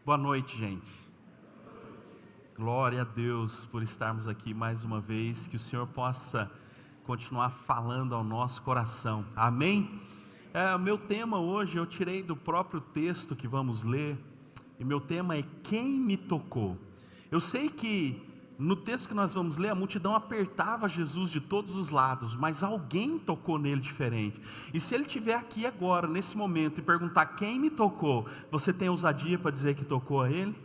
Boa noite, gente. Glória a Deus por estarmos aqui mais uma vez. Que o Senhor possa continuar falando ao nosso coração. Amém? O meu tema hoje eu tirei do próprio texto que vamos ler. E meu tema é quem me tocou. Eu sei que no texto que nós vamos ler, a multidão apertava Jesus de todos os lados, mas alguém tocou nele diferente. E se ele estiver aqui agora, nesse momento, e perguntar quem me tocou, você tem ousadia para dizer que tocou a ele?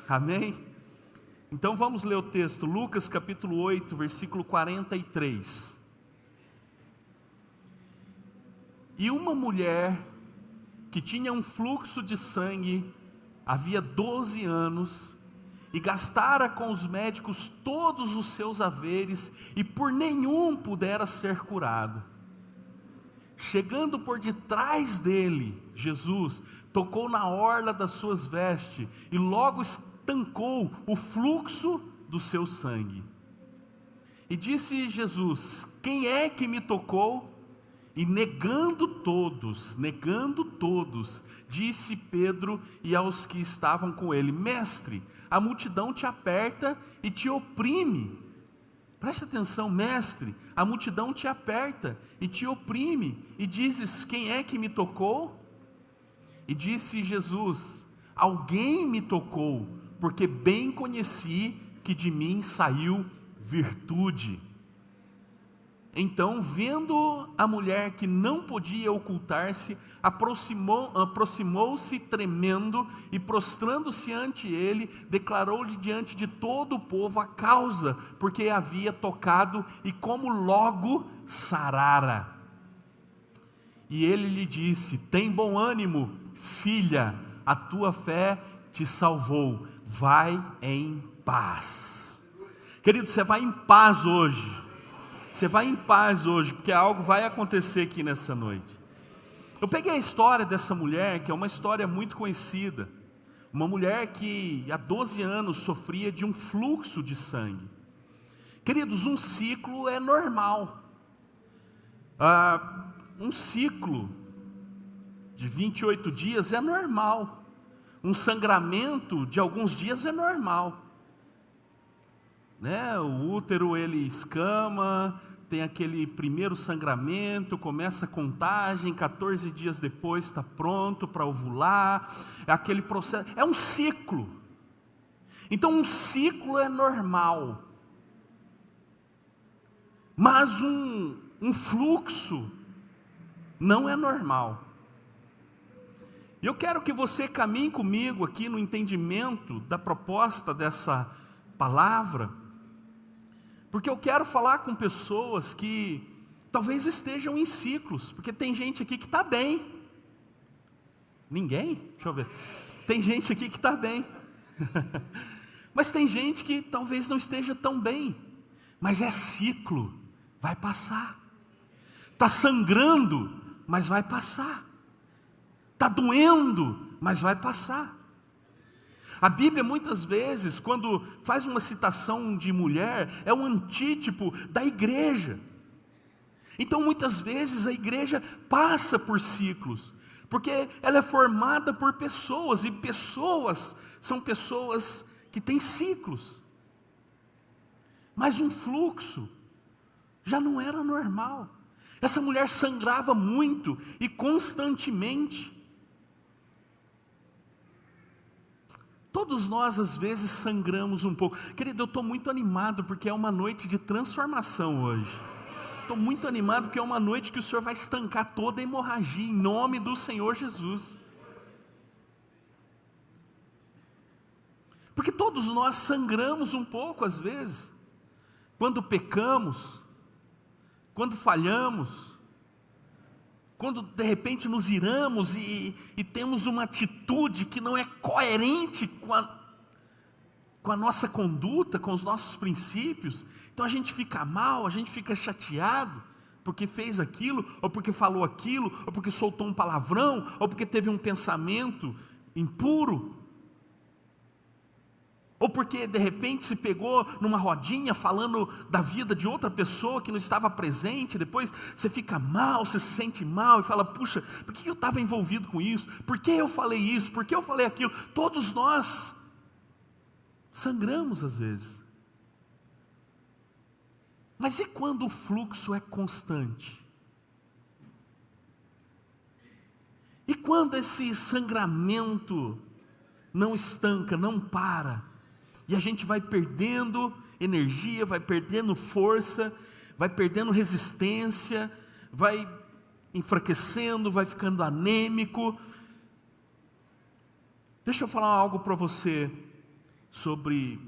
Amém? Então vamos ler o texto, Lucas capítulo 8, versículo 43. E uma mulher que tinha um fluxo de sangue, havia 12 anos, e gastara com os médicos todos os seus haveres, e por nenhum pudera ser curado. Chegando por detrás dele, Jesus tocou na orla das suas vestes, e logo estancou o fluxo do seu sangue. E disse Jesus: quem é que me tocou? E negando todos, disse Pedro e aos que estavam com ele: mestre, a multidão te aperta e te oprime. Presta atenção, mestre, a multidão te aperta e te oprime. E dizes: quem é que me tocou? E disse Jesus: alguém me tocou, porque bem conheci que de mim saiu virtude. Então, vendo a mulher que não podia ocultar-se, aproximou-se tremendo e prostrando-se ante ele, declarou-lhe diante de todo o povo a causa, porque havia tocado e como logo sarara. E ele lhe disse: tem bom ânimo, filha, a tua fé te salvou, vai em paz. Querido, você vai em paz hoje. Você vai em paz hoje, porque algo vai acontecer aqui nessa noite. Eu peguei a história dessa mulher, que é uma história muito conhecida. Uma mulher que há 12 anos sofria de um fluxo de sangue. Queridos, um ciclo é normal. Um ciclo de 28 dias é normal. Um sangramento de alguns dias é normal. O útero ele escama, tem aquele primeiro sangramento, começa a contagem, 14 dias depois está pronto para ovular, é aquele processo, é um ciclo. Então um ciclo é normal, mas um fluxo não é normal. E eu quero que você caminhe comigo aqui no entendimento da proposta dessa palavra, porque eu quero falar com pessoas que talvez estejam em ciclos, porque tem gente aqui que está bem. Ninguém? Deixa eu ver. Tem gente aqui que está bem. Mas tem gente que talvez não esteja tão bem. Mas é ciclo, vai passar. Está sangrando, mas vai passar. Está doendo, mas vai passar. A Bíblia muitas vezes, quando faz uma citação de mulher, é um antítipo da igreja. Então muitas vezes a igreja passa por ciclos, porque ela é formada por pessoas, e pessoas são pessoas que têm ciclos. Mas um fluxo já não era normal. Essa mulher sangrava muito e constantemente. Todos nós às vezes sangramos um pouco. Querido, eu estou muito animado porque é uma noite de transformação hoje. Estou muito animado porque é uma noite que o Senhor vai estancar toda a hemorragia em nome do Senhor Jesus. Porque todos nós sangramos um pouco às vezes. Quando pecamos, quando falhamos, quando de repente nos iramos e temos uma atitude que não é coerente com a nossa conduta, com os nossos princípios, então a gente fica mal, a gente fica chateado, porque fez aquilo, ou porque falou aquilo, ou porque soltou um palavrão, ou porque teve um pensamento impuro, ou porque de repente se pegou numa rodinha falando da vida de outra pessoa que não estava presente, depois você fica mal, você se sente mal e fala, puxa, por que eu estava envolvido com isso? Por que eu falei isso? Por que eu falei aquilo? Todos nós sangramos às vezes. Mas e quando o fluxo é constante? E quando esse sangramento não estanca, não para, e a gente vai perdendo energia, vai perdendo força, vai perdendo resistência, vai enfraquecendo, vai ficando anêmico. Deixa eu falar algo para você sobre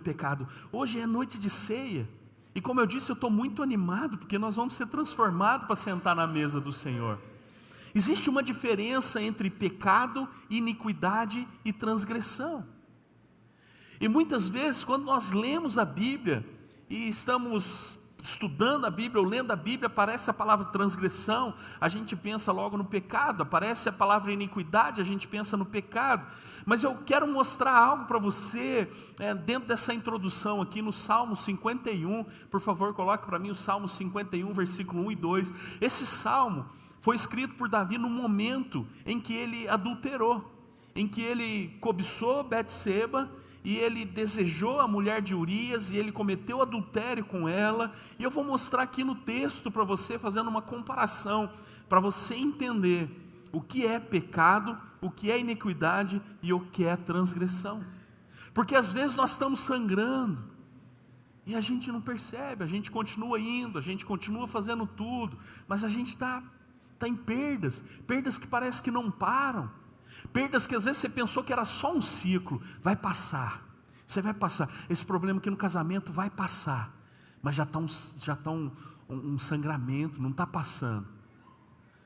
pecado. Hoje é noite de ceia, e como eu disse, eu estou muito animado, porque nós vamos ser transformados para sentar na mesa do Senhor. Existe uma diferença entre pecado, iniquidade e transgressão. E muitas vezes, quando nós lemos a Bíblia, e estamos estudando a Bíblia, ou lendo a Bíblia, aparece a palavra transgressão, a gente pensa logo no pecado, aparece a palavra iniquidade, a gente pensa no pecado. Mas eu quero mostrar algo para você, dentro dessa introdução aqui no Salmo 51, por favor coloque para mim o Salmo 51, versículo 1 e 2, esse Salmo foi escrito por Davi no momento em que ele adulterou, em que ele cobiçou Betseba, e ele desejou a mulher de Urias, e ele cometeu adultério com ela, e eu vou mostrar aqui no texto para você, fazendo uma comparação, para você entender o que é pecado, o que é iniquidade e o que é transgressão, porque às vezes nós estamos sangrando, e a gente não percebe, a gente continua indo, a gente continua fazendo tudo, mas a gente está em perdas que parece que não param, perdas que às vezes você pensou que era só um ciclo, vai passar, você vai passar, esse problema aqui no casamento vai passar, mas já está um sangramento, não está passando,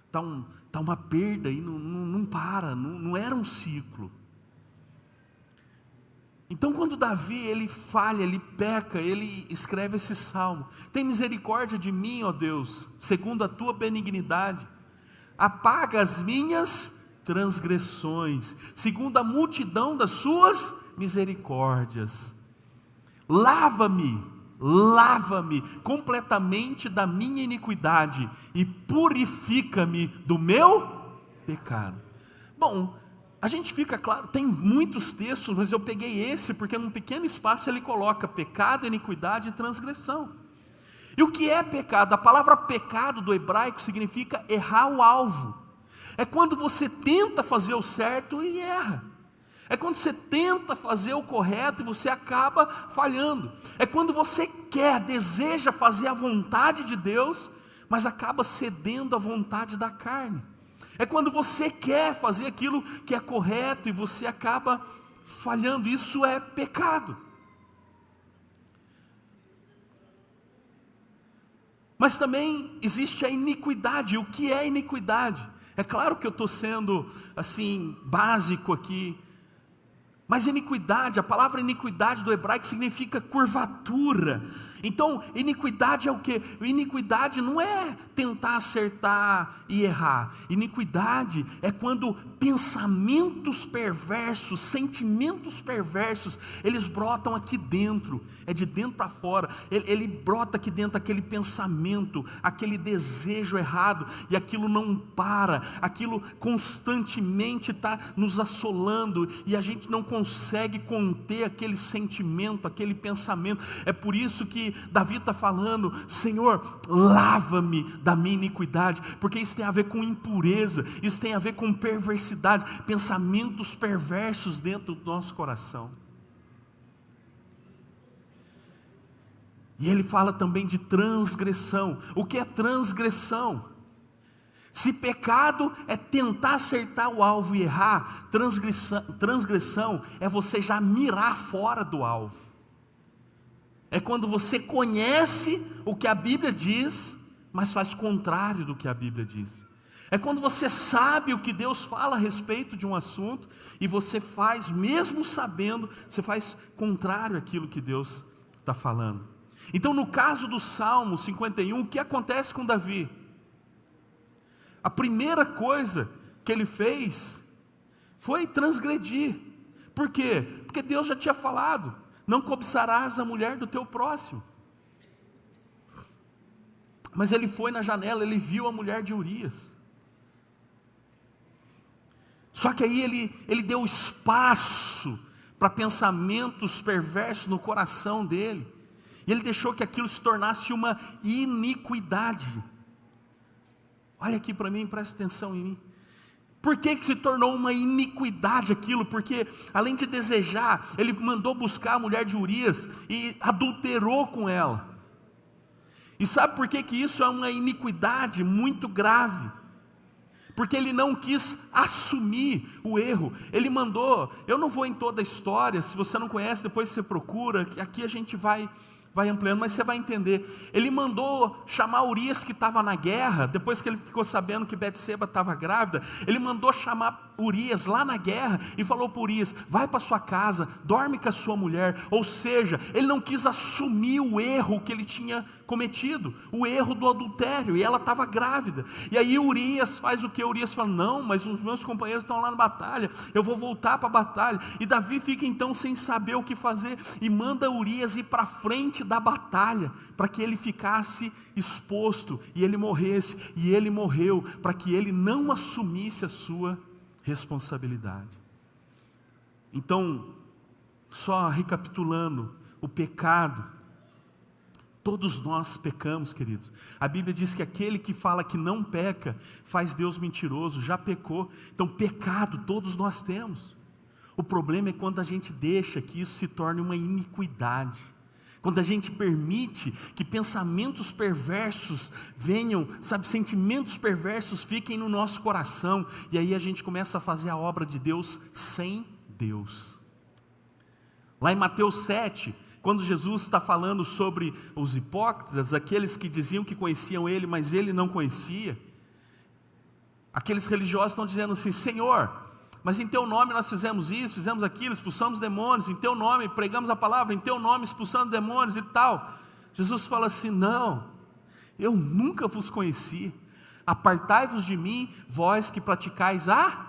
está uma perda e não para, não era um ciclo. Então quando Davi ele falha, ele peca, ele escreve esse salmo, tem misericórdia de mim, ó Deus, segundo a tua benignidade, apaga as minhas transgressões, segundo a multidão das suas misericórdias, lava-me completamente da minha iniquidade, e purifica-me do meu pecado. Bom, a gente fica claro, tem muitos textos, mas eu peguei esse, porque num pequeno espaço ele coloca pecado, iniquidade e transgressão. E o que é pecado? A palavra pecado do hebraico significa errar o alvo. É quando você tenta fazer o certo e erra. É quando você tenta fazer o correto e você acaba falhando. É quando você deseja fazer a vontade de Deus, mas acaba cedendo à vontade da carne. É quando você quer fazer aquilo que é correto e você acaba falhando. Isso é pecado. Mas também existe a iniquidade. O que é iniquidade? É claro que eu estou sendo assim básico aqui, mas iniquidade, a palavra iniquidade do hebraico significa curvatura. Então, iniquidade é o quê? Iniquidade não é tentar acertar e errar. Iniquidade é quando pensamentos perversos, sentimentos perversos, eles brotam aqui dentro. É de dentro para fora. Ele brota aqui dentro aquele pensamento, aquele desejo errado, e aquilo não para. Aquilo constantemente está nos assolando, e a gente não consegue conter aquele sentimento, aquele pensamento. É por isso que Davi está falando: Senhor, lava-me da minha iniquidade, porque isso tem a ver com impureza, isso tem a ver com perversidade, pensamentos perversos dentro do nosso coração. E ele fala também de transgressão. O que é transgressão? Se pecado é tentar acertar o alvo e errar, transgressão é você já mirar fora do alvo. É quando você conhece o que a Bíblia diz, mas faz contrário do que a Bíblia diz. É quando você sabe o que Deus fala a respeito de um assunto, e você faz, mesmo sabendo, você faz contrário àquilo que Deus está falando. Então, no caso do Salmo 51, o que acontece com Davi? A primeira coisa que ele fez foi transgredir, Por quê? Porque Deus já tinha falado: não cobiçarás a mulher do teu próximo. Mas ele foi na janela, ele viu a mulher de Urias. Só que aí ele deu espaço para pensamentos perversos no coração dele. E ele deixou que aquilo se tornasse uma iniquidade. Olha aqui para mim, presta atenção em mim. Por que se tornou uma iniquidade aquilo? Porque além de desejar, ele mandou buscar a mulher de Urias e adulterou com ela. E sabe por que isso é uma iniquidade muito grave? Porque ele não quis assumir o erro. Ele mandou, eu não vou em toda a história, se você não conhece, depois você procura, que aqui a gente vai ampliando, mas você vai entender. Ele mandou chamar Urias, que estava na guerra, depois que ele ficou sabendo que Betseba estava grávida, ele mandou chamar Urias lá na guerra e falou para Urias: vai para sua casa, dorme com a sua mulher. Ou seja, ele não quis assumir o erro que ele tinha cometido, o erro do adultério, e ela estava grávida. E aí Urias faz o que? Urias fala: não, mas os meus companheiros estão lá na batalha, eu vou voltar para a batalha. E Davi fica então sem saber o que fazer, e manda Urias ir para frente da batalha, para que ele ficasse exposto, e ele morresse. E ele morreu para que ele não assumisse a sua responsabilidade. Então, só recapitulando, o pecado, todos nós pecamos, queridos. A Bíblia diz que aquele que fala que não peca, faz Deus mentiroso, já pecou. Então pecado todos nós temos. O problema é quando a gente deixa que isso se torne uma iniquidade. Quando a gente permite que pensamentos perversos venham, sentimentos perversos fiquem no nosso coração, e aí a gente começa a fazer a obra de Deus sem Deus. Lá em Mateus 7, quando Jesus está falando sobre os hipócritas, aqueles que diziam que conheciam Ele, mas Ele não conhecia, aqueles religiosos estão dizendo assim: Senhor, mas em teu nome nós fizemos isso, fizemos aquilo, expulsamos demônios, em teu nome pregamos a palavra, em teu nome expulsando demônios e tal. Jesus fala assim: não, eu nunca vos conheci, apartai-vos de mim, vós que praticais a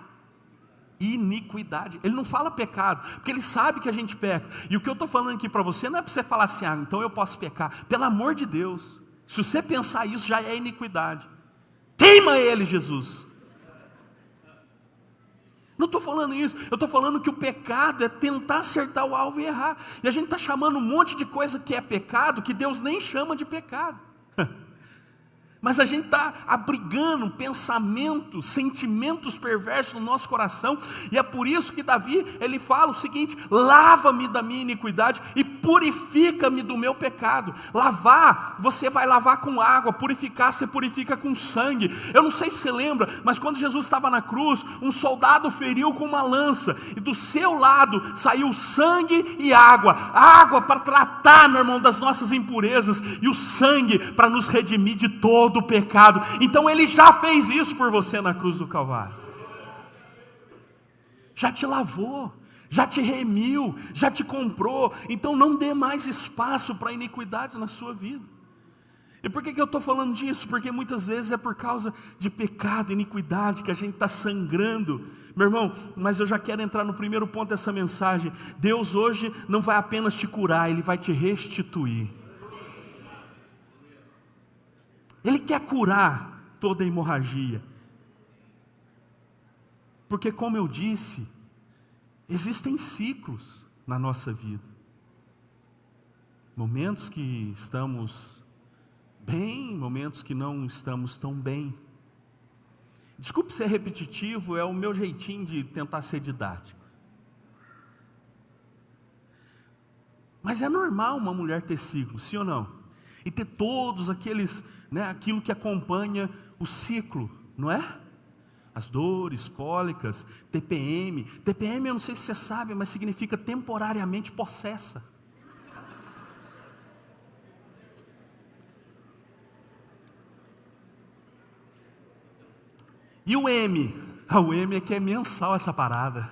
iniquidade. Ele não fala pecado, porque ele sabe que a gente peca. E o que eu estou falando aqui para você não é para você falar assim: então eu posso pecar. Pelo amor de Deus, se você pensar isso, já é iniquidade. Queima ele, Jesus. Não estou falando isso, eu estou falando que o pecado é tentar acertar o alvo e errar. E a gente está chamando um monte de coisa que é pecado, que Deus nem chama de pecado. Mas a gente está abrigando pensamentos, sentimentos perversos no nosso coração. E é por isso que Davi, ele fala o seguinte: lava-me da minha iniquidade e purifica-me do meu pecado. Lavar, você vai lavar com água. Purificar, você purifica com sangue. Eu não sei se você lembra, mas quando Jesus estava na cruz, um soldado feriu com uma lança, e do seu lado saiu sangue e água. Água para tratar, meu irmão, das nossas impurezas, e o sangue para nos redimir de todo do pecado. Então ele já fez isso por você na cruz do Calvário. Já te lavou, já te remiu, já te comprou. Então não dê mais espaço para iniquidade na sua vida. E por que eu estou falando disso? Porque muitas vezes é por causa de pecado, iniquidade, que a gente está sangrando. Meu irmão, mas eu já quero entrar no primeiro ponto dessa mensagem. Deus hoje não vai apenas te curar, Ele vai te restituir. Ele quer curar toda a hemorragia. Porque, como eu disse, existem ciclos na nossa vida. Momentos que estamos bem, momentos que não estamos tão bem. Desculpe ser repetitivo, é o meu jeitinho de tentar ser didático. Mas é normal uma mulher ter ciclos, sim ou não? E ter todos aqueles, aquilo que acompanha o ciclo, não é? As dores, cólicas, TPM. TPM eu não sei se você sabe, mas significa temporariamente possessa. E o M? O M é que é mensal essa parada.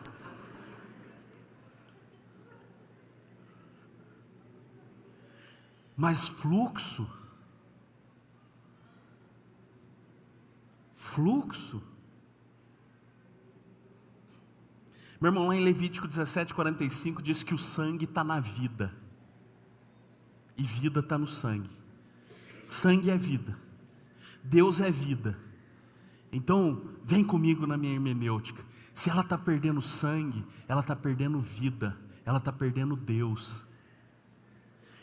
Mas fluxo, Meu irmão, lá em Levítico 17:45 diz que o sangue está na vida. E vida está no sangue. Sangue é vida. Deus é vida. Então, vem comigo na minha hermenêutica. Se ela está perdendo sangue, ela está perdendo vida. Ela está perdendo Deus.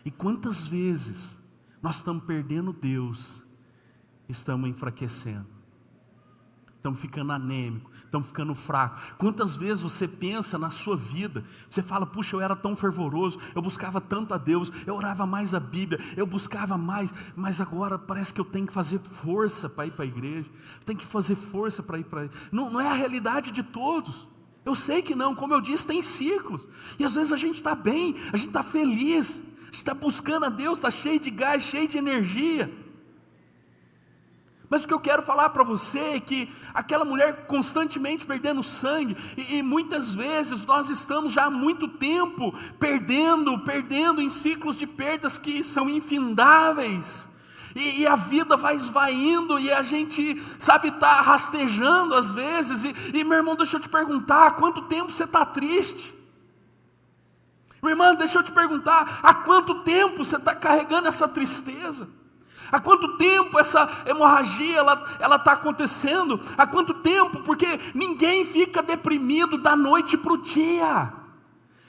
E quantas vezes nós estamos perdendo Deus, estamos enfraquecendo, estamos ficando anêmicos, estamos ficando fracos. Quantas vezes você pensa na sua vida, você fala, puxa, eu era tão fervoroso, eu buscava tanto a Deus, eu orava mais a Bíblia, eu buscava mais, mas agora parece que eu tenho que fazer força para ir para a igreja, tenho que fazer força para ir para... Não é a realidade de todos, eu sei que não, como eu disse, tem ciclos, e às vezes a gente está bem, a gente está feliz, a gente está buscando a Deus, está cheio de gás, cheio de energia. Mas o que eu quero falar para você é que aquela mulher constantemente perdendo sangue, e muitas vezes nós estamos já há muito tempo perdendo em ciclos de perdas que são infindáveis, e a vida vai esvaindo, e a gente, sabe, está rastejando às vezes, e meu irmão, deixa eu te perguntar, há quanto tempo você está triste? Minha irmã, deixa eu te perguntar, há quanto tempo você está carregando essa tristeza? Há quanto tempo essa hemorragia ela está acontecendo? Há quanto tempo? Porque ninguém fica deprimido da noite para o dia.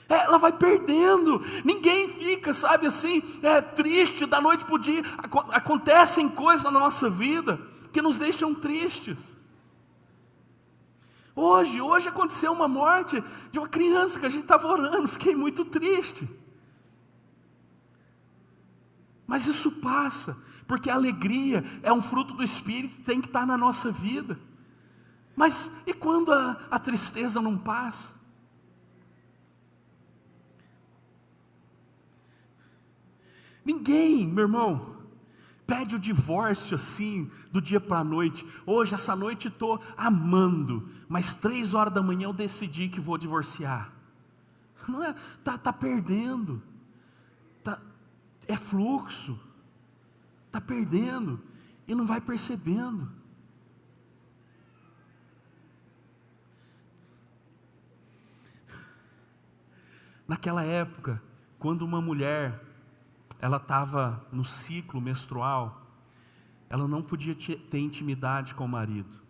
Ela vai perdendo. Ninguém fica, sabe assim, triste da noite para o dia. Acontecem coisas na nossa vida que nos deixam tristes. Hoje aconteceu uma morte de uma criança que a gente estava orando, fiquei muito triste. Mas isso passa, porque a alegria é um fruto do Espírito, tem que estar na nossa vida. Mas e quando a tristeza não passa? Ninguém, meu irmão, pede o divórcio assim, do dia para a noite. Hoje, essa noite estou amando, mas 3 horas da manhã eu decidi que vou divorciar. Não é, tá perdendo, é fluxo, está perdendo, e não vai percebendo. Naquela época, quando uma mulher, ela estava no ciclo menstrual, ela não podia ter intimidade com o marido.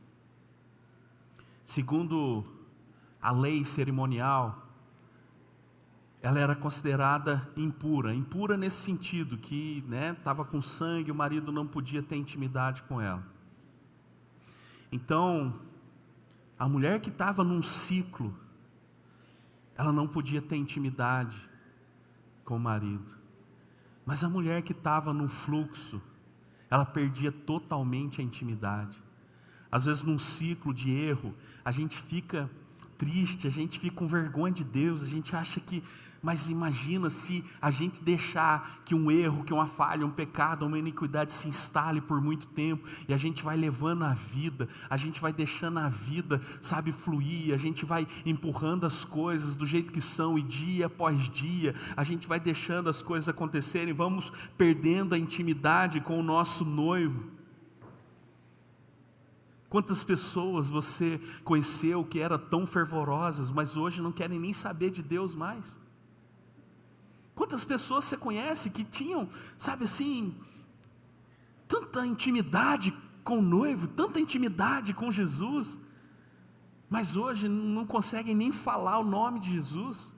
Segundo a lei cerimonial, ela era considerada impura nesse sentido, que estava com sangue, o marido não podia ter intimidade com ela. Então, a mulher que estava num ciclo, ela não podia ter intimidade com o marido. Mas a mulher que estava no fluxo, ela perdia totalmente a intimidade. Às vezes num ciclo de erro, a gente fica triste, a gente fica com vergonha de Deus, a gente acha que... Mas imagina se a gente deixar que um erro, que uma falha, um pecado, uma iniquidade se instale por muito tempo, e a gente vai levando a vida, a gente vai deixando a vida, sabe, fluir, a gente vai empurrando as coisas do jeito que são, e dia após dia, a gente vai deixando as coisas acontecerem, vamos perdendo a intimidade com o nosso noivo. Quantas pessoas você conheceu que eram tão fervorosas, mas hoje não querem nem saber de Deus mais? Quantas pessoas você conhece que tinham, sabe assim, tanta intimidade com o noivo, tanta intimidade com Jesus, mas hoje não conseguem nem falar o nome de Jesus?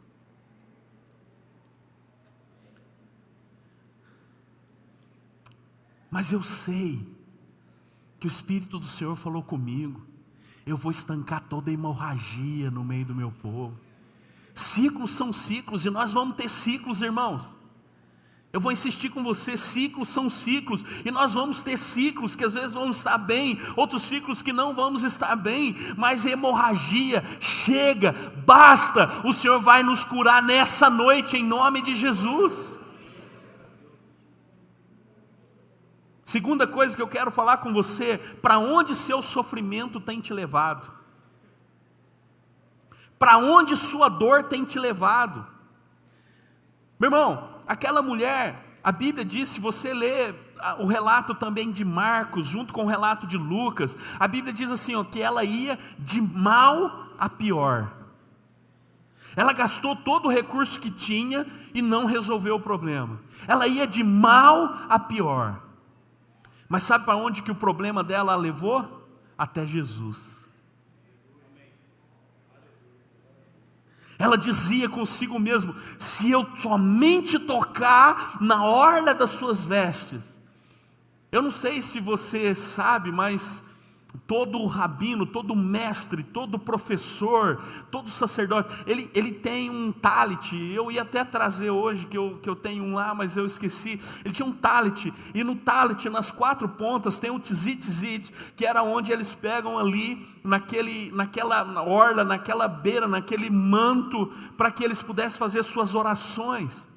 Mas eu sei que o Espírito do Senhor falou comigo, eu vou estancar toda a hemorragia no meio do meu povo. Ciclos são ciclos, e nós vamos ter ciclos, irmãos. Eu vou insistir com você, ciclos são ciclos, e nós vamos ter ciclos que às vezes vamos estar bem, outros ciclos que não vamos estar bem, mas hemorragia, chega, basta, o Senhor vai nos curar nessa noite, em nome de Jesus. Segunda coisa que eu quero falar com você, para onde seu sofrimento tem te levado? Para onde sua dor tem te levado? Meu irmão, aquela mulher, a Bíblia diz, se você ler o relato também de Marcos, junto com o relato de Lucas, a Bíblia diz assim, que ela ia de mal a pior. Ela gastou todo o recurso que tinha e não resolveu o problema. Ela ia de mal a pior. Mas sabe para onde que o problema dela a levou? Até Jesus. Ela dizia consigo mesma: se eu somente tocar na orla das suas vestes. Eu não sei se você sabe, mas todo rabino, todo mestre, todo professor, todo sacerdote, ele tem um talit. Eu ia até trazer hoje, que eu tenho um lá, mas eu esqueci. Ele tinha um talit, e no talit, nas 4 pontas, tem o tzit, que era onde eles pegam ali, naquela orla, naquela beira, naquele manto, para que eles pudessem fazer suas orações.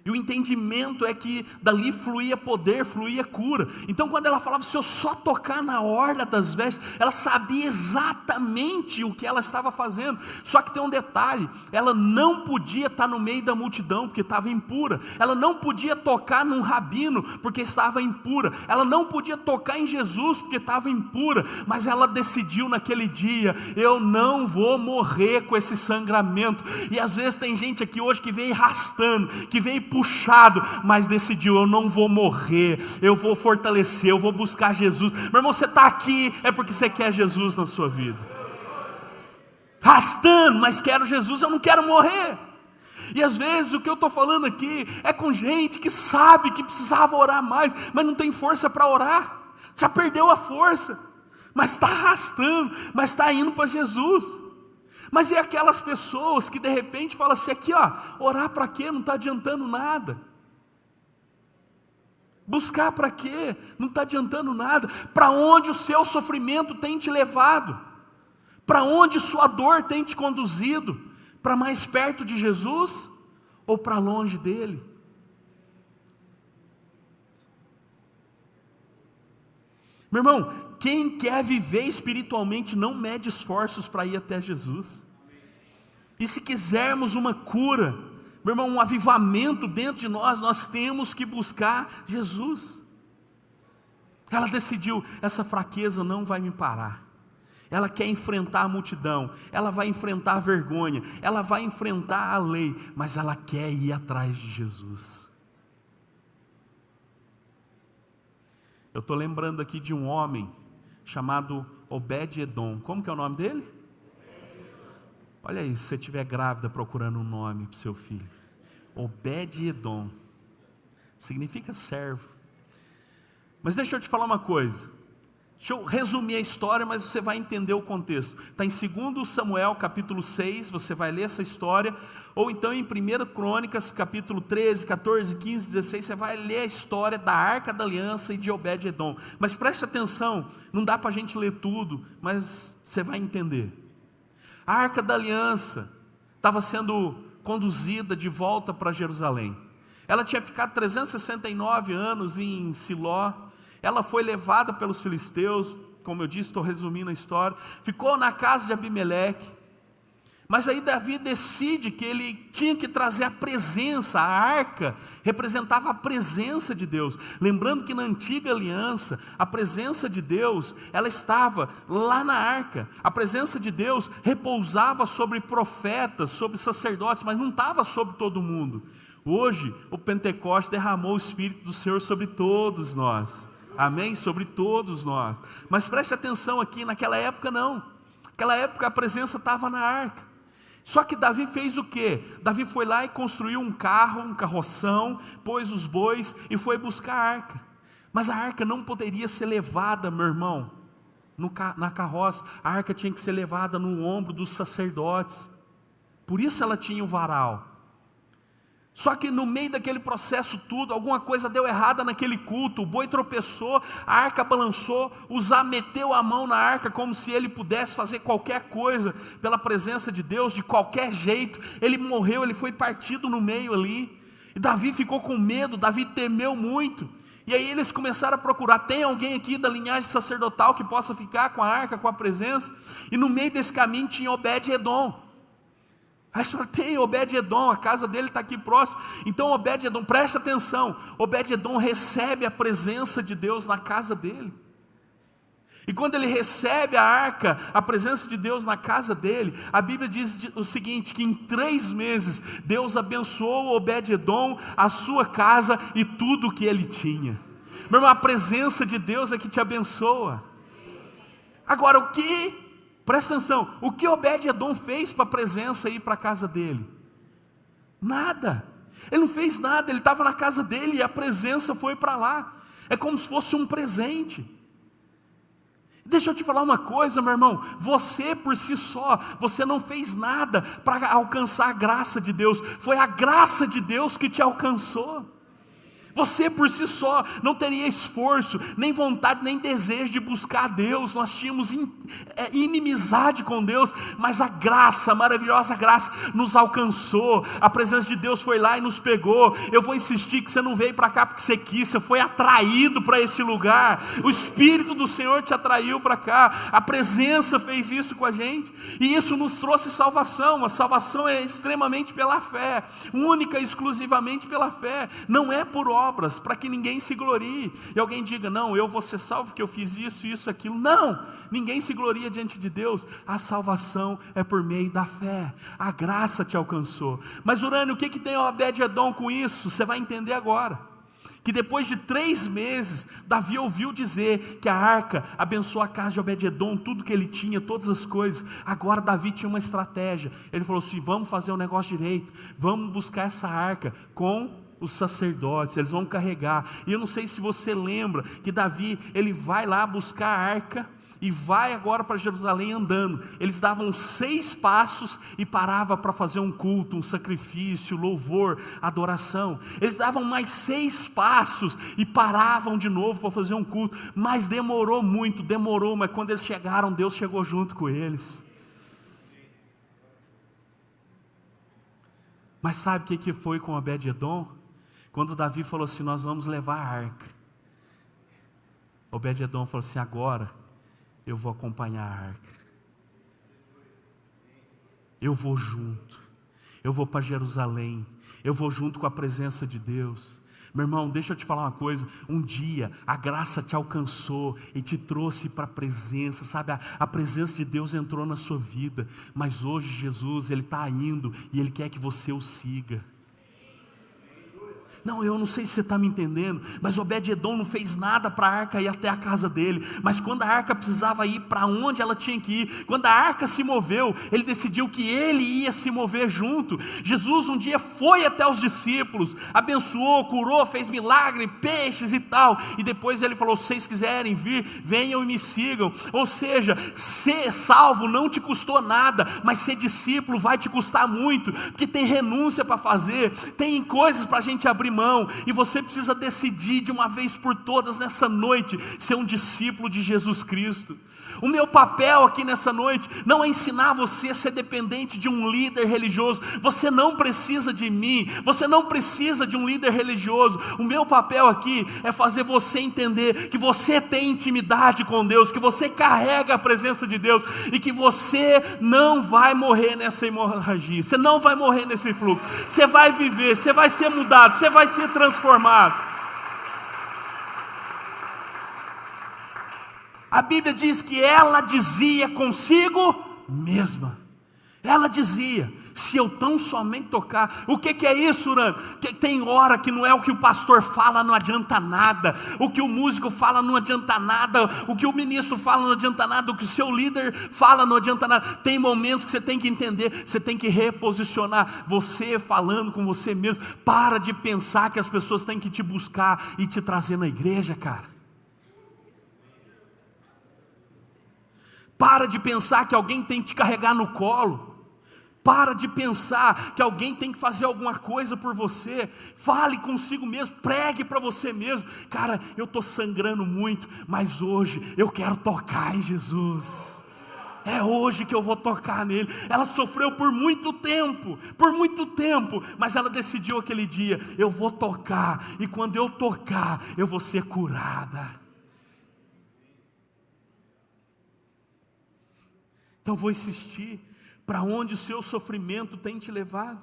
E o entendimento é que dali fluía poder, fluía cura. Então quando ela falava, se eu só tocar na orla das vestes, ela sabia exatamente o que ela estava fazendo. Só que tem um detalhe: ela não podia estar no meio da multidão, porque estava impura. Ela não podia tocar num rabino, porque estava impura. Ela não podia tocar em Jesus, porque estava impura. Mas ela decidiu naquele dia: eu não vou morrer com esse sangramento. E às vezes tem gente aqui hoje que vem arrastando, que vem puxado, mas decidiu: eu não vou morrer, eu vou fortalecer, eu vou buscar Jesus. Meu irmão, você está aqui é porque você quer Jesus na sua vida. Arrastando, mas quero Jesus, eu não quero morrer. E às vezes o que eu estou falando aqui é com gente que sabe que precisava orar mais, mas não tem força para orar, já perdeu a força, mas está arrastando, mas está indo para Jesus. Mas e aquelas pessoas que de repente falam assim, aqui ó, orar para quê? Não está adiantando nada. Buscar para quê? Não está adiantando nada. Para onde o seu sofrimento tem te levado? Para onde sua dor tem te conduzido? Para mais perto de Jesus ou para longe dele? Meu irmão, quem quer viver espiritualmente não mede esforços para ir até Jesus. E se quisermos uma cura, meu irmão, um avivamento dentro de nós, nós temos que buscar Jesus. Ela decidiu, essa fraqueza não vai me parar. Ela quer enfrentar a multidão, ela vai enfrentar a vergonha, ela vai enfrentar a lei, mas ela quer ir atrás de Jesus. Eu estou lembrando aqui de um homem chamado Obed-Edom. Como que é o nome dele? Olha aí, se você estiver grávida procurando um nome para o seu filho. Obed-Edom. Significa servo. Mas deixa eu te falar uma coisa. Deixa eu resumir a história, mas você vai entender o contexto. Está em 2 Samuel capítulo 6, você vai ler essa história. Ou então em 1 Crônicas capítulo 13, 14, 15, 16, você vai ler a história da Arca da Aliança e de Obed-Edom. Mas preste atenção, não dá para a gente ler tudo, mas você vai entender. A Arca da Aliança estava sendo conduzida de volta para Jerusalém. Ela tinha ficado 369 anos em Siló. Ela foi levada pelos filisteus, como eu disse, estou resumindo a história. Ficou na casa de Abimeleque. Mas aí Davi decide que ele tinha que trazer a presença. A arca representava a presença de Deus. Lembrando que na antiga aliança, a presença de Deus, ela estava lá na arca. A presença de Deus repousava sobre profetas, sobre sacerdotes, mas não estava sobre todo mundo. Hoje, o Pentecostes derramou o Espírito do Senhor sobre todos nós. Amém? Sobre todos nós. Mas preste atenção aqui, naquela época não. Naquela época a presença estava na arca. Só que Davi fez o quê? Davi foi lá e construiu um carro, um carroção, pôs os bois e foi buscar a arca. Mas a arca não poderia ser levada, meu irmão, na carroça. A arca tinha que ser levada no ombro dos sacerdotes. Por isso ela tinha o varal. Só que no meio daquele processo tudo, alguma coisa deu errada naquele culto, o boi tropeçou, a arca balançou, Uzá meteu a mão na arca como se ele pudesse fazer qualquer coisa pela presença de Deus, de qualquer jeito. Ele morreu, ele foi partido no meio ali, e Davi ficou com medo, Davi temeu muito. E aí eles começaram a procurar, tem alguém aqui da linhagem sacerdotal que possa ficar com a arca, com a presença? E no meio desse caminho tinha Obed-Edom. Aí só tem Obed-Edom, a casa dele está aqui próximo. Então Obed-Edom, preste atenção, Obed-Edom recebe a presença de Deus na casa dele. E quando ele recebe a arca, a presença de Deus na casa dele, a Bíblia diz o seguinte, que em 3 meses, Deus abençoou Obed-edom, a sua casa e tudo o que ele tinha. Meu irmão, a presença de Deus é que te abençoa. Agora, presta atenção, o que Obed-edom fez para a presença ir para a casa dele? Nada. Ele não fez nada, ele estava na casa dele e a presença foi para lá. É como se fosse um presente. Deixa eu te falar uma coisa, meu irmão, você por si só, você não fez nada para alcançar a graça de Deus, foi a graça de Deus que te alcançou. Você por si só não teria esforço, nem vontade, nem desejo de buscar a Deus. Nós tínhamos inimizade com Deus, mas a graça, a maravilhosa graça nos alcançou. A presença de Deus foi lá e nos pegou. Eu vou insistir que você não veio para cá porque você quis, você foi atraído para esse lugar. O Espírito do Senhor te atraiu para cá. A presença fez isso com a gente, e isso nos trouxe salvação. A salvação é extremamente pela fé, única e exclusivamente pela fé, não é por obras, para que ninguém se glorie. E alguém diga, não, eu vou ser salvo porque eu fiz isso, isso, aquilo. Não, ninguém se gloria diante de Deus. A salvação é por meio da fé. A graça te alcançou. Mas Urânio, o que tem Obed-edom com isso? Você vai entender agora. Que depois de 3 meses, Davi ouviu dizer que a arca abençoou a casa de Obed-edom, tudo que ele tinha, todas as coisas. Agora Davi tinha uma estratégia. Ele falou assim, vamos fazer o negócio direito, vamos buscar essa arca com os sacerdotes, eles vão carregar. E eu não sei se você lembra que Davi, ele vai lá buscar a arca e vai agora para Jerusalém andando. Eles davam 6 passos e parava para fazer um culto, um sacrifício, louvor, adoração. Eles davam mais 6 passos e paravam de novo para fazer um culto. Mas demorou muito, mas quando eles chegaram, Deus chegou junto com eles. Mas sabe o que foi com Obed-edom? Quando Davi falou assim, nós vamos levar a arca, Obed-edom falou assim, agora eu vou acompanhar a arca, eu vou junto, eu vou para Jerusalém, eu vou junto com a presença de Deus. Meu irmão, deixa eu te falar uma coisa, um dia a graça te alcançou e te trouxe para a presença, sabe, a presença de Deus entrou na sua vida, mas hoje Jesus, Ele está indo e Ele quer que você o siga. Não, eu não sei se você está me entendendo, mas Obed-edom não fez nada para a arca ir até a casa dele, mas quando a arca precisava ir para onde ela tinha que ir, quando a arca se moveu, ele decidiu que ele ia se mover junto. Jesus um dia foi até os discípulos, abençoou, curou, fez milagre, peixes e tal, e depois ele falou, se vocês quiserem vir, venham e me sigam. Ou seja, ser salvo não te custou nada, mas ser discípulo vai te custar muito, porque tem renúncia para fazer, tem coisas para a gente abrir mão, e você precisa decidir de uma vez por todas nessa noite, ser um discípulo de Jesus Cristo. O meu papel aqui nessa noite, não é ensinar você a ser dependente de um líder religioso. Você não precisa de mim, você não precisa de um líder religioso. O meu papel aqui é fazer você entender que você tem intimidade com Deus, que você carrega a presença de Deus, e que você não vai morrer nessa hemorragia, você não vai morrer nesse fluxo, você vai viver, você vai ser mudado, você vai ser transformado. A Bíblia diz que ela dizia consigo mesma. Ela dizia, se eu tão somente tocar. O que é isso, Urano? Que tem hora que não é o que o pastor fala, não adianta nada. O que o músico fala não adianta nada. O que o ministro fala não adianta nada. O que o seu líder fala não adianta nada. Tem momentos que você tem que entender, você tem que reposicionar. Você falando com você mesmo. Para de pensar que as pessoas têm que te buscar e te trazer na igreja, cara. Para de pensar que alguém tem que te carregar no colo. Para de pensar que alguém tem que fazer alguma coisa por você. Fale consigo mesmo, pregue para você mesmo. Cara, eu estou sangrando muito, mas hoje eu quero tocar em Jesus. É hoje que eu vou tocar nele. Ela sofreu por muito tempo, mas ela decidiu aquele dia, eu vou tocar, e quando eu tocar, eu vou ser curada. Então vou insistir, para onde o seu sofrimento tem te levado?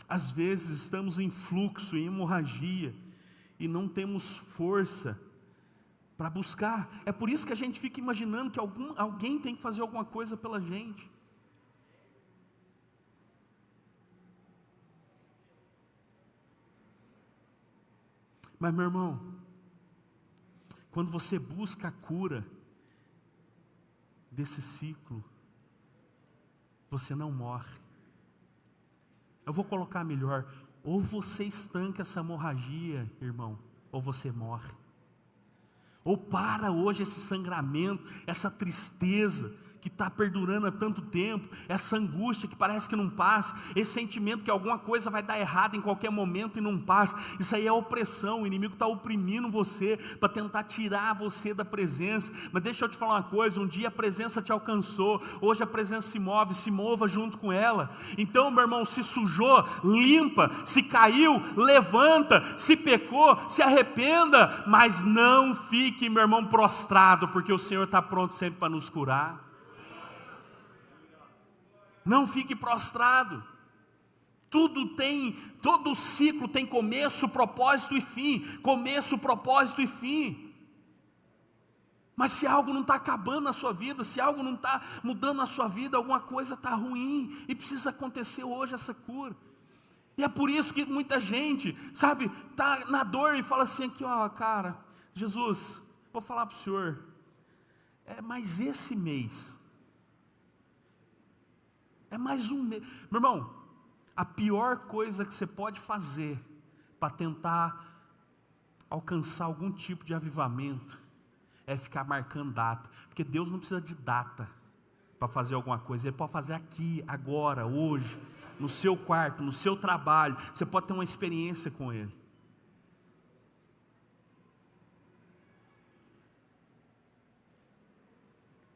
Às vezes estamos em fluxo, em hemorragia, e não temos força para buscar. É por isso que a gente fica imaginando que alguém tem que fazer alguma coisa pela gente. Mas, meu irmão, quando você busca a cura desse ciclo, você não morre. Eu vou colocar melhor: ou você estanca essa hemorragia, irmão, ou você morre. Ou para hoje esse sangramento, essa tristeza que está perdurando há tanto tempo, essa angústia que parece que não passa, esse sentimento que alguma coisa vai dar errado em qualquer momento e não passa. Isso aí é opressão. O inimigo está oprimindo você para tentar tirar você da presença. Mas deixa eu te falar uma coisa: um dia a presença te alcançou, hoje a presença se mova junto com ela. Então, meu irmão, se sujou, limpa; se caiu, levanta; se pecou, se arrependa, mas não fique, meu irmão, prostrado, porque o Senhor está pronto sempre para nos curar. Não fique prostrado. Todo ciclo tem começo, propósito e fim. Começo, propósito e fim. Mas se algo não está acabando na sua vida, se algo não está mudando na sua vida, alguma coisa está ruim, e precisa acontecer hoje essa cura. E é por isso que muita gente, sabe, está na dor e fala assim aqui, ó, cara, Jesus, vou falar para o Senhor, mas esse mês, é mais um mês. Meu irmão, a pior coisa que você pode fazer para tentar alcançar algum tipo de avivamento é ficar marcando data. Porque Deus não precisa de data para fazer alguma coisa. Ele pode fazer aqui, agora, hoje, no seu quarto, no seu trabalho. Você pode ter uma experiência com Ele.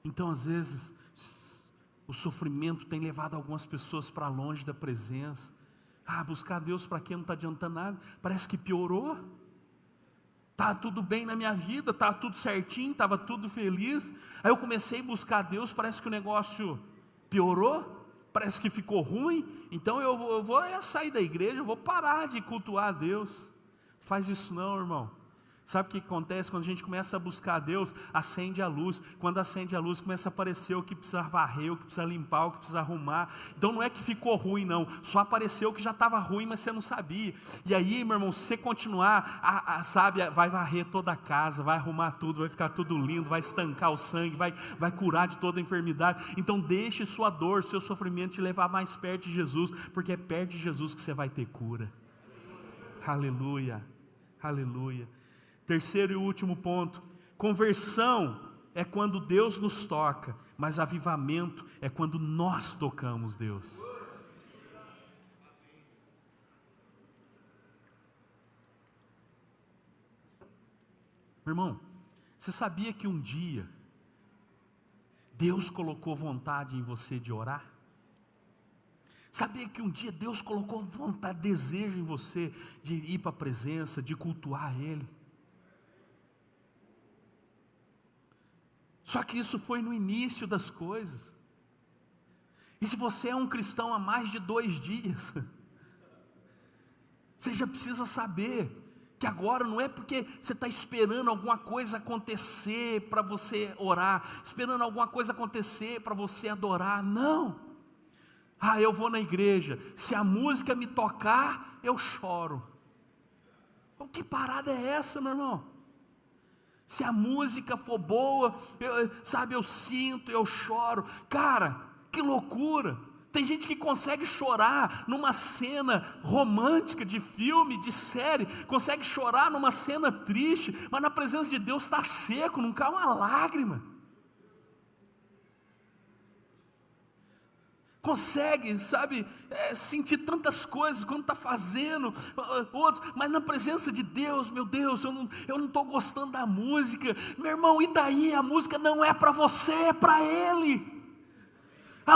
Então, às vezes, o sofrimento tem levado algumas pessoas para longe da presença. Buscar Deus para quê? Não está adiantando nada. Parece que piorou. Está tudo bem na minha vida, está tudo certinho, estava tudo feliz. Aí eu comecei a buscar Deus, parece que o negócio piorou, parece que ficou ruim. Então eu vou sair da igreja, eu vou parar de cultuar a Deus. Faz isso não, irmão. Sabe o que acontece? Quando a gente começa a buscar a Deus, acende a luz. Quando acende a luz, começa a aparecer o que precisa varrer, o que precisa limpar, o que precisa arrumar. Então não é que ficou ruim não, só apareceu o que já estava ruim, mas você não sabia. E aí, meu irmão, se você continuar, sabe, vai varrer toda a casa, vai arrumar tudo, vai ficar tudo lindo, vai estancar o sangue, vai curar de toda a enfermidade. Então deixe sua dor, seu sofrimento te levar mais perto de Jesus, porque é perto de Jesus que você vai ter cura. Aleluia, aleluia. Terceiro e último ponto: conversão é quando Deus nos toca, mas avivamento é quando nós tocamos Deus. Meu irmão, você sabia que um dia Deus colocou vontade em você de orar? Sabia que um dia Deus colocou vontade, desejo em você de ir para a presença, de cultuar Ele? Só que isso foi no início das coisas. E se você é um cristão há mais de 2 dias, você já precisa saber que agora não é porque você está esperando alguma coisa acontecer para você orar, esperando alguma coisa acontecer para você adorar. Não. Eu vou na igreja, se a música me tocar, eu choro. Então, que parada é essa, meu irmão? Se a música for boa, eu sinto, eu choro. Cara, que loucura. Tem gente que consegue chorar numa cena romântica de filme, de série, consegue chorar numa cena triste, mas na presença de Deus está seco, não cai uma lágrima. Consegue, sabe, sentir tantas coisas quando está fazendo, outros, mas na presença de Deus, meu Deus, eu não estou gostando da música. Meu irmão, e daí? A música não é para você, é para Ele.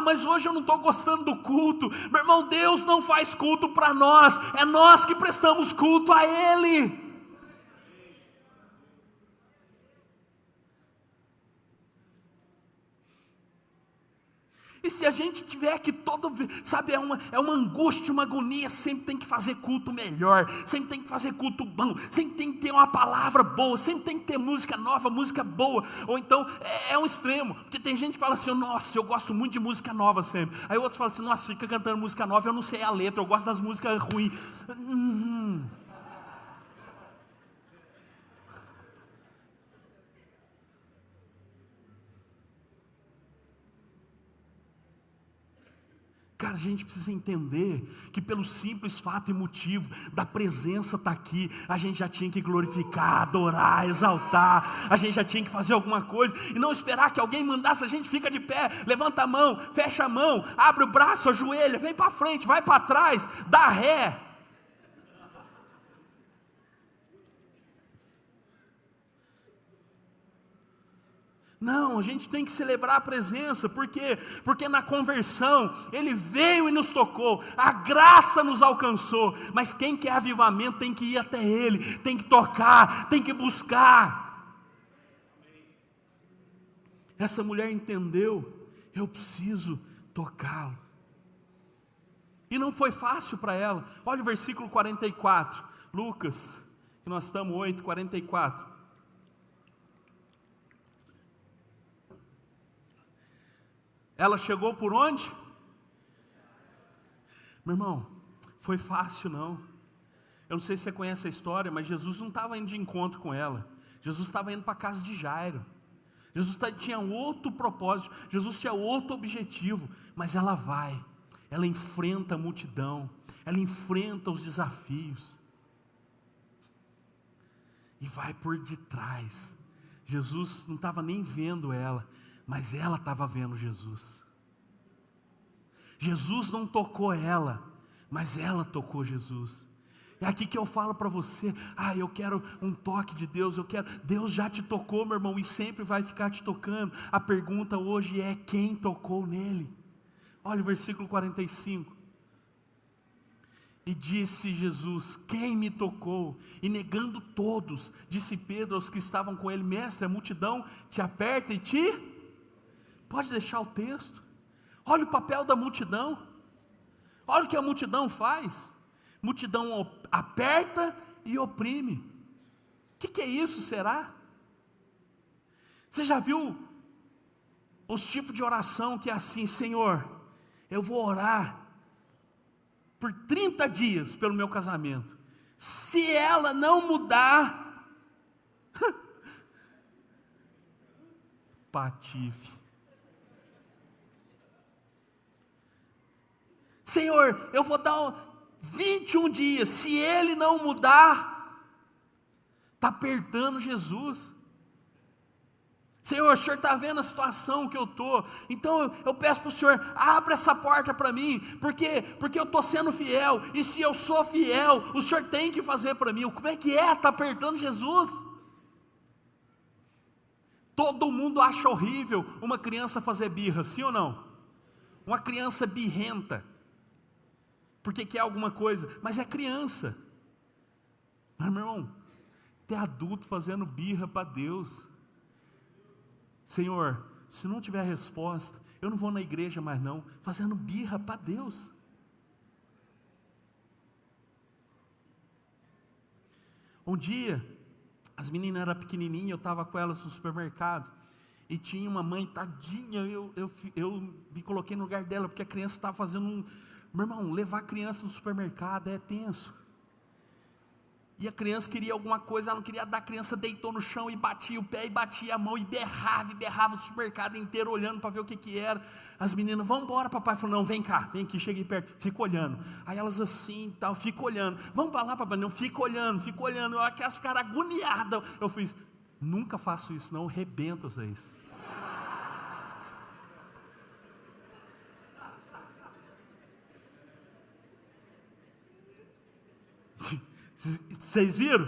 Mas hoje eu não estou gostando do culto. Meu irmão, Deus não faz culto para nós, é nós que prestamos culto a Ele. E se a gente tiver que sabe, é uma angústia, uma agonia, sempre tem que fazer culto melhor, sempre tem que fazer culto bom, sempre tem que ter uma palavra boa, sempre tem que ter música nova, música boa, ou então é um extremo, porque tem gente que fala assim, nossa, eu gosto muito de música nova sempre, aí outros falam assim, nossa, fica cantando música nova, eu não sei a letra, eu gosto das músicas ruins. Cara, a gente precisa entender que pelo simples fato e motivo da presença estar aqui, a gente já tinha que glorificar, adorar, exaltar, a gente já tinha que fazer alguma coisa, e não esperar que alguém mandasse a gente, fica de pé, levanta a mão, fecha a mão, abre o braço, ajoelha, vem para frente, vai para trás, dá ré. Não, a gente tem que celebrar a presença, por quê? Porque na conversão, Ele veio e nos tocou, a graça nos alcançou, mas quem quer avivamento tem que ir até Ele, tem que tocar, tem que buscar. Essa mulher entendeu, eu preciso tocá-lo. E não foi fácil para ela, olha o versículo 44, Lucas, que nós estamos 8:44. Ela chegou por onde? Meu irmão, foi fácil não. Eu não sei se você conhece a história, mas Jesus não estava indo de encontro com ela. Jesus estava indo para a casa de Jairo. Jesus tinha outro propósito, Jesus tinha outro objetivo, mas ela vai, ela enfrenta a multidão, ela enfrenta os desafios, e vai por detrás. Jesus não estava nem vendo ela, mas ela estava vendo Jesus. Jesus não tocou ela, mas ela tocou Jesus. É aqui que eu falo para você, eu quero um toque de Deus, Deus já te tocou, meu irmão, e sempre vai ficar te tocando. A pergunta hoje é, quem tocou nele? Olha o versículo 45. E disse Jesus, quem me tocou? E negando todos, disse Pedro aos que estavam com ele, mestre, a multidão te aperta e te... Pode deixar o texto. Olha o papel da multidão. Olha o que a multidão faz. Multidão aperta e oprime. O que é isso, será? Você já viu os tipos de oração que é assim, Senhor, eu vou orar por 30 dias pelo meu casamento. Se ela não mudar, patife. Senhor, eu vou dar 21 dias, se ele não mudar, está apertando Jesus. Senhor, o Senhor está vendo a situação que eu estou, então eu peço para o Senhor, abra essa porta para mim, porque eu estou sendo fiel, e se eu sou fiel, o Senhor tem que fazer para mim. Como é que é? Está apertando Jesus. Todo mundo acha horrível uma criança fazer birra, sim ou não? Uma criança birrenta, porque quer alguma coisa, mas é criança. Mas meu irmão, ter adulto fazendo birra para Deus. Senhor, se não tiver resposta, eu não vou na igreja mais não, fazendo birra para Deus. Um dia, as meninas eram pequenininhas, eu estava com elas no supermercado, e tinha uma mãe, tadinha, eu me coloquei no lugar dela, porque a criança estava fazendo meu irmão, levar a criança no supermercado é tenso. E a criança queria alguma coisa, ela não queria dar, a criança deitou no chão e batia o pé, e batia a mão, e berrava o supermercado inteiro, olhando para ver o que era. As meninas, vamos embora, papai. Falou, não, vem cá, vem aqui, cheguei perto, fica olhando. Aí elas assim, tal, fica olhando. Vamos para lá, papai. Não, fica olhando. Elas ficaram agoniadas. Eu fiz, nunca faço isso não, rebento vocês. Vocês viram?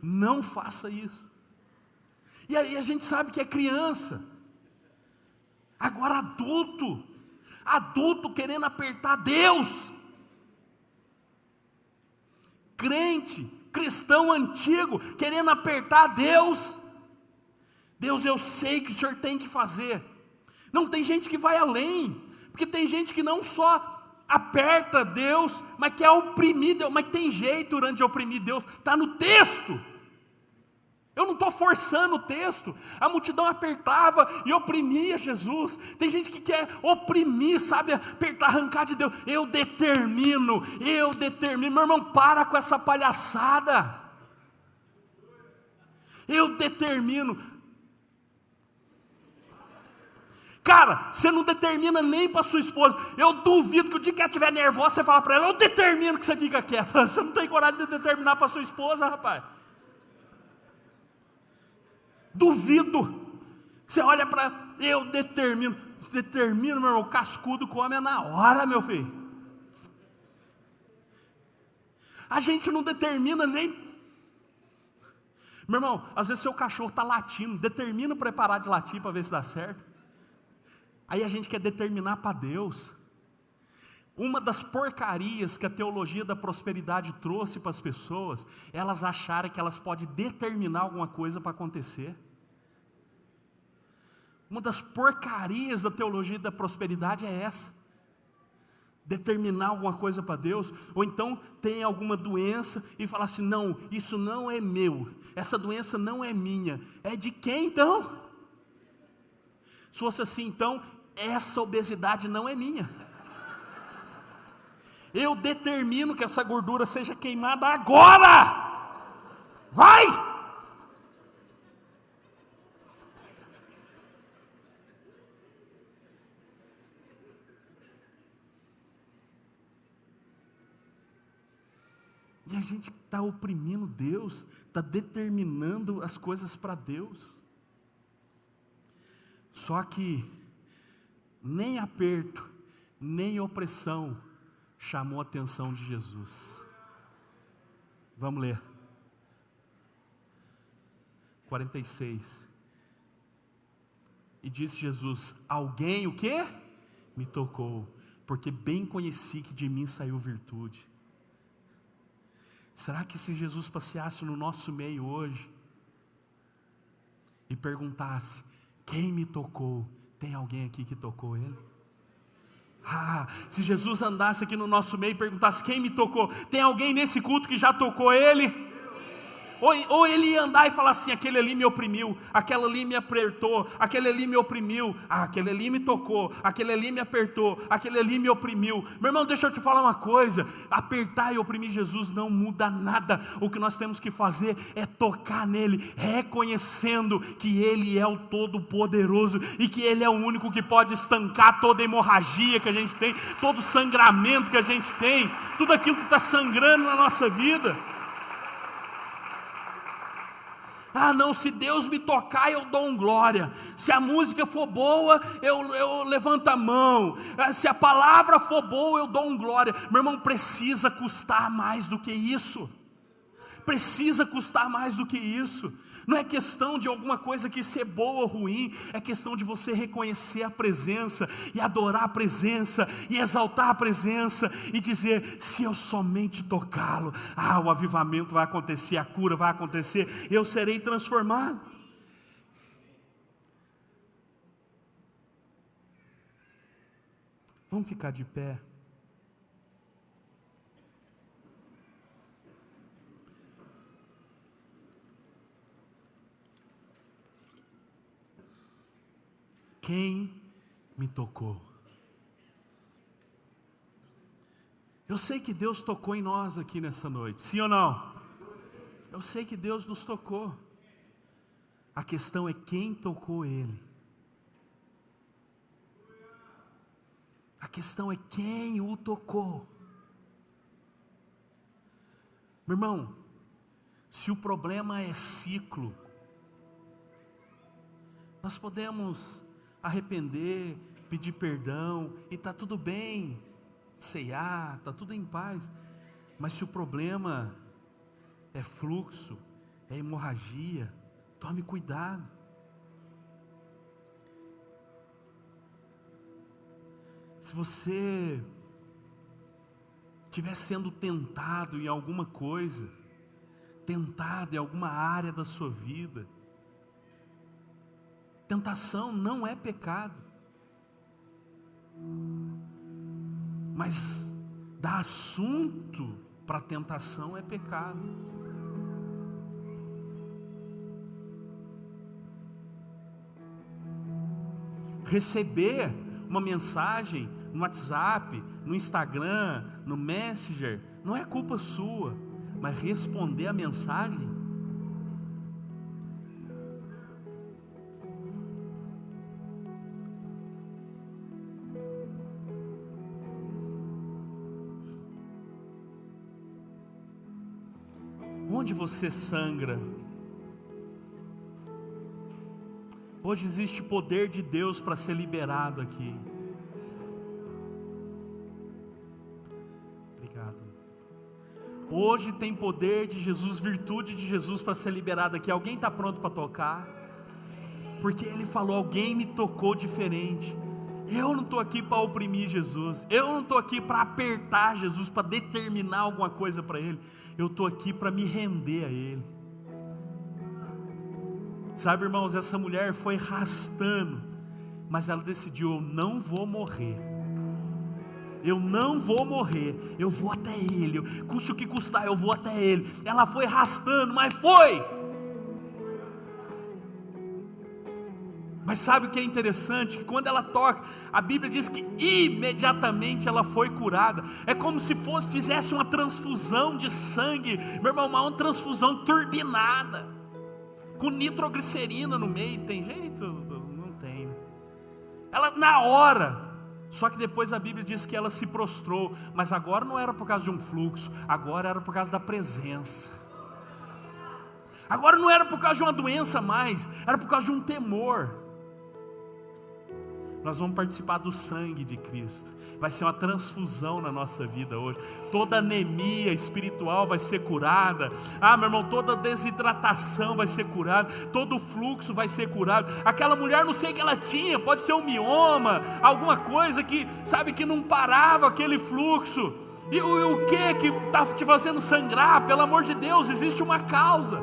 Não faça isso. E aí a gente sabe que é criança. Agora adulto querendo apertar Deus. Crente, cristão antigo, querendo apertar Deus. Deus, eu sei que o Senhor tem que fazer. Não, tem gente que vai além. Porque tem gente que não só aperta Deus, mas quer oprimir Deus, mas tem jeito de oprimir Deus, está no texto. Eu não estou forçando o texto. A multidão apertava e oprimia Jesus. Tem gente que quer oprimir, sabe, apertar, arrancar de Deus. Eu determino. Meu irmão, para com essa palhaçada. Eu determino. Cara, você não determina nem para sua esposa. Eu duvido que o dia que ela estiver nervosa, você fala para ela, eu determino que você fica quieta. Você não tem coragem de determinar para sua esposa, rapaz. Duvido. Você olha para, eu determino. Determino, meu irmão, cascudo come é na hora, meu filho. A gente não determina nem. Meu irmão, às vezes seu cachorro está latindo, determina preparar de latir para ver se dá certo. Aí a gente quer determinar para Deus. Uma das porcarias que a teologia da prosperidade trouxe para as pessoas, elas acharem que elas podem determinar alguma coisa para acontecer. Uma das porcarias da teologia da prosperidade é essa. Determinar alguma coisa para Deus, ou então tem alguma doença e falar assim, não, isso não é meu, essa doença não é minha, é de quem então? Se fosse assim, então, essa obesidade não é minha. Eu determino que essa gordura seja queimada agora. Vai! E a gente está oprimindo Deus, está determinando as coisas para Deus. Só que nem aperto, nem opressão chamou a atenção de Jesus. Vamos ler. 46. E disse Jesus, alguém o quê? Me tocou, porque bem conheci que de mim saiu virtude. Será que se Jesus passeasse no nosso meio hoje e perguntasse, quem me tocou? Tem alguém aqui que tocou ele? Se Jesus andasse aqui no nosso meio e perguntasse, quem me tocou? Tem alguém nesse culto que já tocou ele? Ou ele ia andar e falar assim, aquele ali me oprimiu, aquele ali me apertou, aquele ali me oprimiu, aquele ali me tocou, aquele ali me apertou, aquele ali me oprimiu. Meu irmão, deixa eu te falar uma coisa, apertar e oprimir Jesus não muda nada. O que nós temos que fazer é tocar nele, reconhecendo que ele é o Todo-Poderoso e que ele é o único que pode estancar toda a hemorragia que a gente tem, todo o sangramento que a gente tem, tudo aquilo que está sangrando na nossa vida. Não, se Deus me tocar eu dou glória, se a música for boa eu levanto a mão, se a palavra for boa eu dou glória. Meu irmão, precisa custar mais do que isso, precisa custar mais do que isso. Não é questão de alguma coisa que ser boa ou ruim, é questão de você reconhecer a presença, e adorar a presença, e exaltar a presença, e dizer, se eu somente tocá-lo, o avivamento vai acontecer, a cura vai acontecer, eu serei transformado. Vamos ficar de pé. Quem me tocou? Eu sei que Deus tocou em nós aqui nessa noite, sim ou não? Eu sei que Deus nos tocou. A questão é quem tocou Ele. A questão é quem o tocou. Meu irmão, se o problema é ciclo, nós podemos arrepender, pedir perdão, e está tudo bem, ceiar, está tudo em paz. Mas se o problema é fluxo, é hemorragia, tome cuidado. Se você estiver sendo tentado em alguma coisa, tentado em alguma área da sua vida, tentação não é pecado. Mas dar assunto para tentação é pecado. Receber uma mensagem no WhatsApp, no Instagram, no Messenger, não é culpa sua, mas responder a mensagem. Onde você sangra? Hoje existe poder de Deus para ser liberado aqui. Obrigado. Hoje tem poder de Jesus, virtude de Jesus para ser liberado aqui. Alguém está pronto para tocar? Porque Ele falou, alguém me tocou diferente. Eu não estou aqui para oprimir Jesus. Eu não estou aqui para apertar Jesus, para determinar alguma coisa para Ele. Eu estou aqui para me render a Ele. Sabe, irmãos, essa mulher foi arrastando, mas ela decidiu, eu não vou morrer. Eu não vou morrer, eu vou até Ele, custe o que custar, eu vou até Ele. Ela foi arrastando, mas foi. Mas sabe o que é interessante? Que quando ela toca, a Bíblia diz que imediatamente ela foi curada. É como se fizesse uma transfusão de sangue, meu irmão, uma transfusão turbinada, com nitroglicerina no meio. Tem jeito? Não tem. Ela na hora, só que depois a Bíblia diz que ela se prostrou, mas agora não era por causa de um fluxo, agora era por causa da presença. Agora não era por causa de uma doença mais, era por causa de um temor. Nós vamos participar do sangue de Cristo. Vai ser uma transfusão na nossa vida hoje. Toda anemia espiritual vai ser curada. Meu irmão, toda desidratação vai ser curada. Todo fluxo vai ser curado. Aquela mulher, não sei o que ela tinha, pode ser um mioma, alguma coisa que, sabe, que não parava aquele fluxo. E o que está te fazendo sangrar? Pelo amor de Deus, existe uma causa.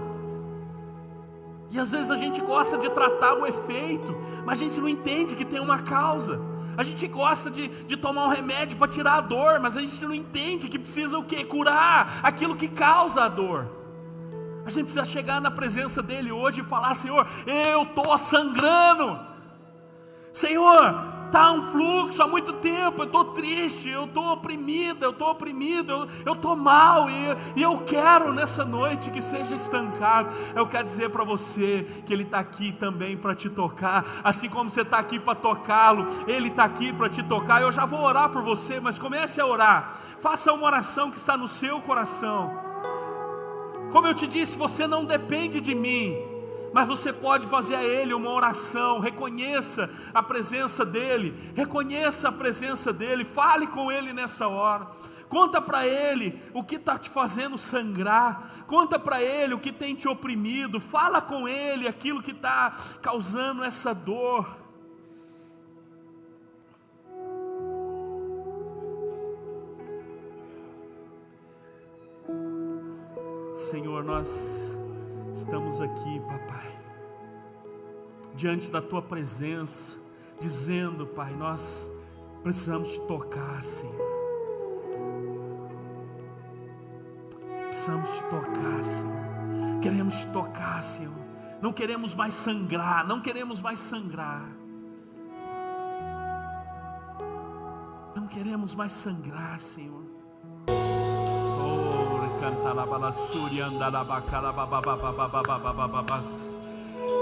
E às vezes a gente gosta de tratar o efeito, mas a gente não entende que tem uma causa. A gente gosta de tomar um remédio para tirar a dor, mas a gente não entende que precisa o quê? Curar aquilo que causa a dor. A gente precisa chegar na presença dEle hoje e falar, Senhor, eu estou sangrando. Senhor, está um fluxo há muito tempo, eu estou triste, eu estou oprimida, eu estou mal, e eu quero nessa noite que seja estancado. Eu quero dizer para você que Ele está aqui também para te tocar, assim como você está aqui para tocá-lo, Ele está aqui para te tocar. Eu já vou orar por você, mas comece a orar, faça uma oração que está no seu coração. Como eu te disse, você não depende de mim, mas você pode fazer a Ele uma oração. Reconheça a presença dEle, reconheça a presença dEle, fale com Ele nessa hora. Conta para Ele o que está te fazendo sangrar, conta para Ele o que tem te oprimido, fala com Ele aquilo que está causando essa dor. Senhor, nós estamos aqui, papai, diante da tua presença, dizendo, Pai, nós precisamos te tocar, Senhor. Precisamos te tocar, Senhor. Queremos te tocar, Senhor. Não queremos mais sangrar, não queremos mais sangrar. Não queremos mais sangrar, Senhor.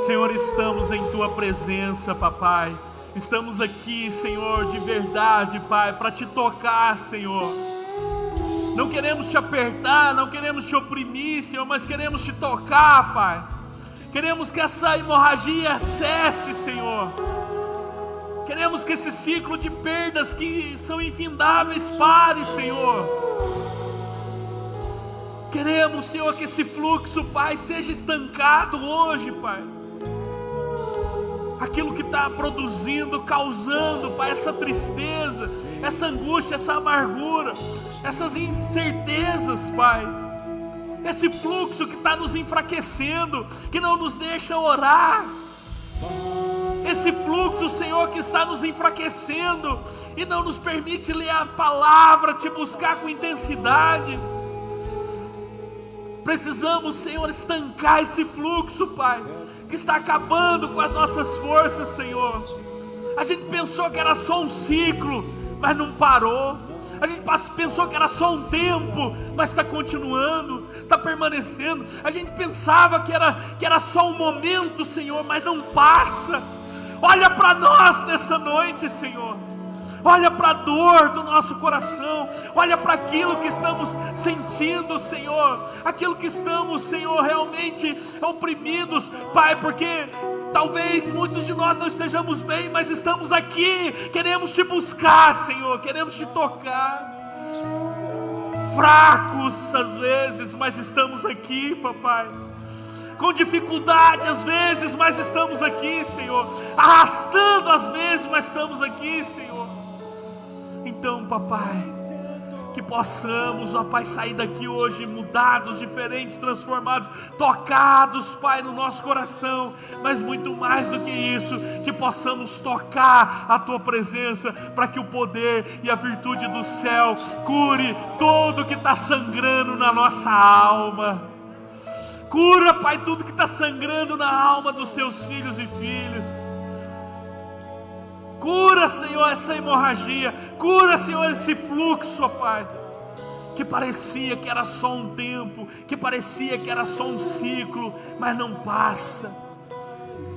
Senhor, estamos em tua presença, papai. Estamos aqui, Senhor, de verdade, Pai, para te tocar, Senhor. Não queremos te apertar, não queremos te oprimir, Senhor, mas queremos te tocar, Pai. Queremos que essa hemorragia cesse, Senhor. Queremos que esse ciclo de perdas que são infindáveis pare, Senhor. Queremos, Senhor, que esse fluxo, Pai, seja estancado hoje, Pai. Aquilo que está produzindo, causando, Pai, essa tristeza, essa angústia, essa amargura, essas incertezas, Pai. Esse fluxo que está nos enfraquecendo, que não nos deixa orar. esse fluxo, Senhor, que está nos enfraquecendo e não nos permite ler a palavra, te buscar com intensidade. Precisamos, Senhor, estancar esse fluxo, Pai, que está acabando com as nossas forças, Senhor. A gente pensou que era só um ciclo, mas não parou. A gente pensou que era só um tempo, mas está continuando, está permanecendo. A gente pensava que era só um momento, Senhor, mas não passa. Olha para nós nessa noite, Senhor. Olha para a dor do nosso coração. Olha para aquilo que estamos sentindo, Senhor. Aquilo que estamos, Senhor, realmente oprimidos, Pai, porque talvez muitos de nós não estejamos bem, mas estamos aqui, queremos te buscar, Senhor, queremos te tocar. Fracos às vezes, mas estamos aqui, papai. Com dificuldade às vezes, mas estamos aqui, Senhor. Arrastando às vezes, mas estamos aqui, Senhor. Então, papai, que possamos, ó Pai, sair daqui hoje mudados, diferentes, transformados, tocados, Pai, no nosso coração, mas muito mais do que isso, que possamos tocar a Tua presença, para que o poder e a virtude do céu cure tudo que está sangrando na nossa alma. Cura, Pai, tudo que está sangrando na alma dos Teus filhos e filhas. Cura, Senhor, essa hemorragia. Cura, Senhor, esse fluxo, ó Pai, que parecia que era só um tempo, que parecia que era só um ciclo, mas não passa.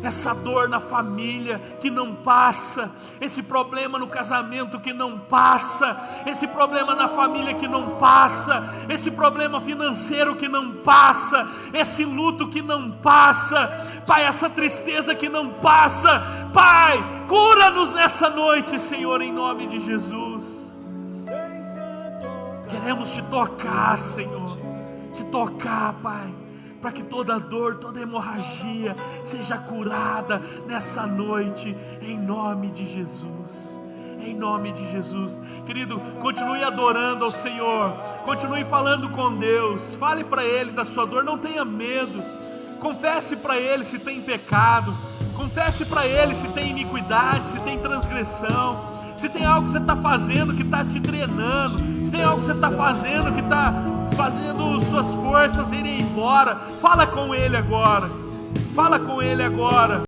Essa dor na família que não passa, esse problema no casamento que não passa, esse problema na família que não passa, esse problema financeiro que não passa, esse luto que não passa, Pai, essa tristeza que não passa, Pai, cura-nos nessa noite, Senhor, em nome de Jesus. Queremos te tocar, Senhor, te tocar, Pai, para que toda dor, toda hemorragia seja curada nessa noite, em nome de Jesus. Em nome de Jesus. Querido, continue adorando ao Senhor, continue falando com Deus, fale para Ele da sua dor, não tenha medo, confesse para Ele se tem pecado, confesse para Ele se tem iniquidade, se tem transgressão, se tem algo que você está fazendo que está te drenando, se tem algo que você está fazendo que está fazendo suas forças irem embora, fala com Ele agora, fala com Ele agora.